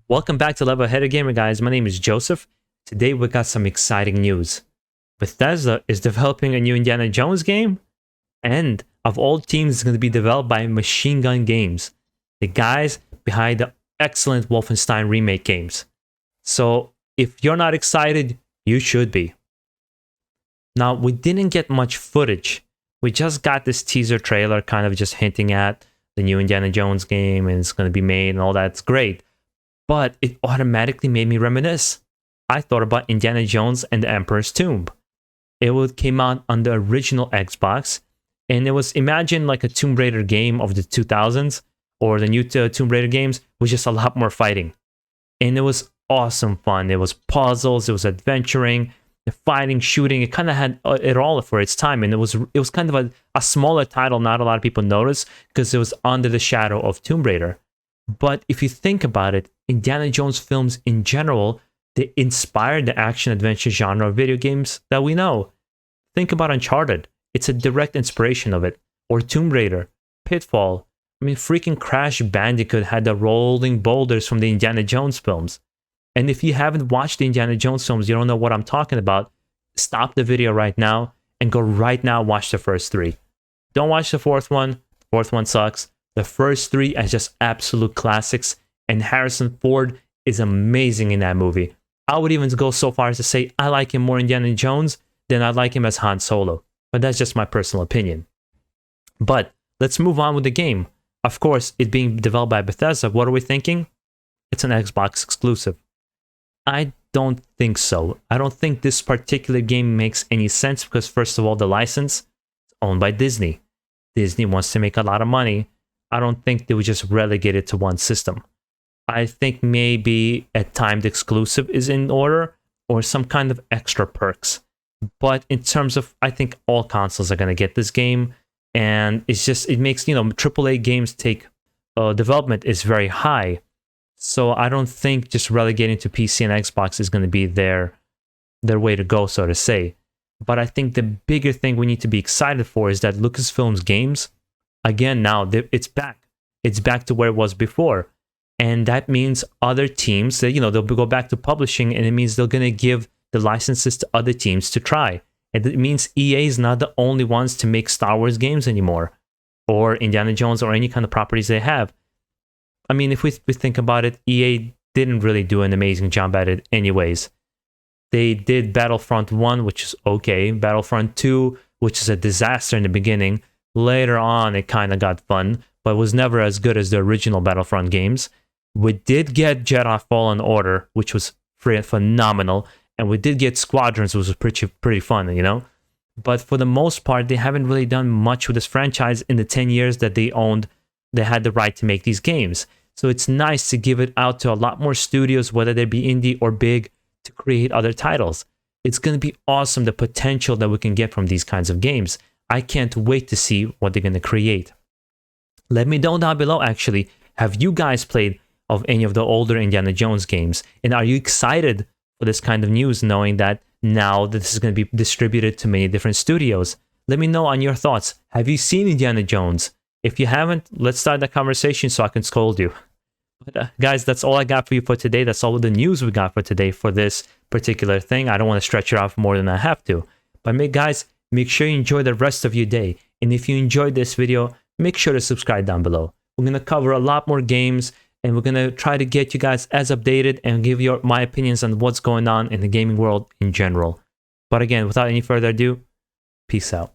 Welcome back to Level Headed Gamer, guys. My name is Joseph. Today we got some exciting news. Bethesda is developing a new Indiana Jones game, and of all teams, it's going to be developed by Machine Gun Games, the guys behind the excellent Wolfenstein remake games. So if you're not excited, you should be. Now, we didn't get much footage. We just got this teaser trailer kind of just hinting at the new Indiana Jones game and it's going to be made and all that's great. But it automatically made me reminisce. I thought about Indiana Jones and the Emperor's Tomb. It came out on the original Xbox, and it was, imagine like a Tomb Raider game of the 2000s, or the new Tomb Raider games, with just a lot more fighting. And it was awesome fun. It was puzzles, it was adventuring, the fighting, shooting. It kind of had it all for its time, and it was kind of a smaller title. Not a lot of people noticed because it was under the shadow of Tomb Raider. But if you think about it, Indiana Jones films in general, they inspired the action-adventure genre of video games that we know. Think about Uncharted. It's a direct inspiration of it. Or Tomb Raider, Pitfall. I mean, freaking Crash Bandicoot had the rolling boulders from the Indiana Jones films. And if you haven't watched the Indiana Jones films, you don't know what I'm talking about, stop the video right now and go right now watch the first three. Don't watch the fourth one. The fourth one sucks. The first three are just absolute classics, and Harrison Ford is amazing in that movie. I would even go so far as to say I like him more Indiana Jones than I like him as Han Solo. But that's just my personal opinion. But let's move on with the game. Of course, it being developed by Bethesda, what are we thinking? It's an Xbox exclusive. I don't think so. I don't think this particular game makes any sense because, first of all, the license is owned by Disney. Disney wants to make a lot of money. I don't think they would just relegate it to one system. I think maybe a timed exclusive is in order or some kind of extra perks. But in terms of, I think all consoles are going to get this game. And it's just, it makes, AAA games take, development is very high. So I don't think just relegating to PC and Xbox is going to be their way to go, so to say. But I think the bigger thing we need to be excited for is that Lucasfilm's games, again, now it's back. It's back to where it was before. And that means other teams, they'll go back to publishing, and it means they're going to give the licenses to other teams to try. And it means EA is not the only ones to make Star Wars games anymore, or Indiana Jones, or any kind of properties they have. I mean, if we think about it, EA didn't really do an amazing job at it anyways. They did Battlefront 1, which is okay. Battlefront 2, which is a disaster in the beginning. Later on, it kind of got fun, but was never as good as the original Battlefront games. We did get Jedi Fallen Order, which was phenomenal, and we did get Squadrons, which was pretty fun, But for the most part, they haven't really done much with this franchise in the 10 years that they had the right to make these games. So it's nice to give it out to a lot more studios, whether they be indie or big, to create other titles. It's going to be awesome, the potential that we can get from these kinds of games. I can't wait to see what they're going to create. Let me know down below, actually, have you guys played of any of the older Indiana Jones games? And are you excited for this kind of news, knowing that now that this is going to be distributed to many different studios? Let me know on your thoughts. Have you seen Indiana Jones? If you haven't, let's start that conversation so I can scold you. But guys, that's all I got for you for today. That's all the news we got for today for this particular thing. I don't want to stretch it out more than I have to. But guys, make sure you enjoy the rest of your day. And if you enjoyed this video, make sure to subscribe down below. We're going to cover a lot more games, and we're going to try to get you guys as updated and give you my opinions on what's going on in the gaming world in general. But again, without any further ado, peace out.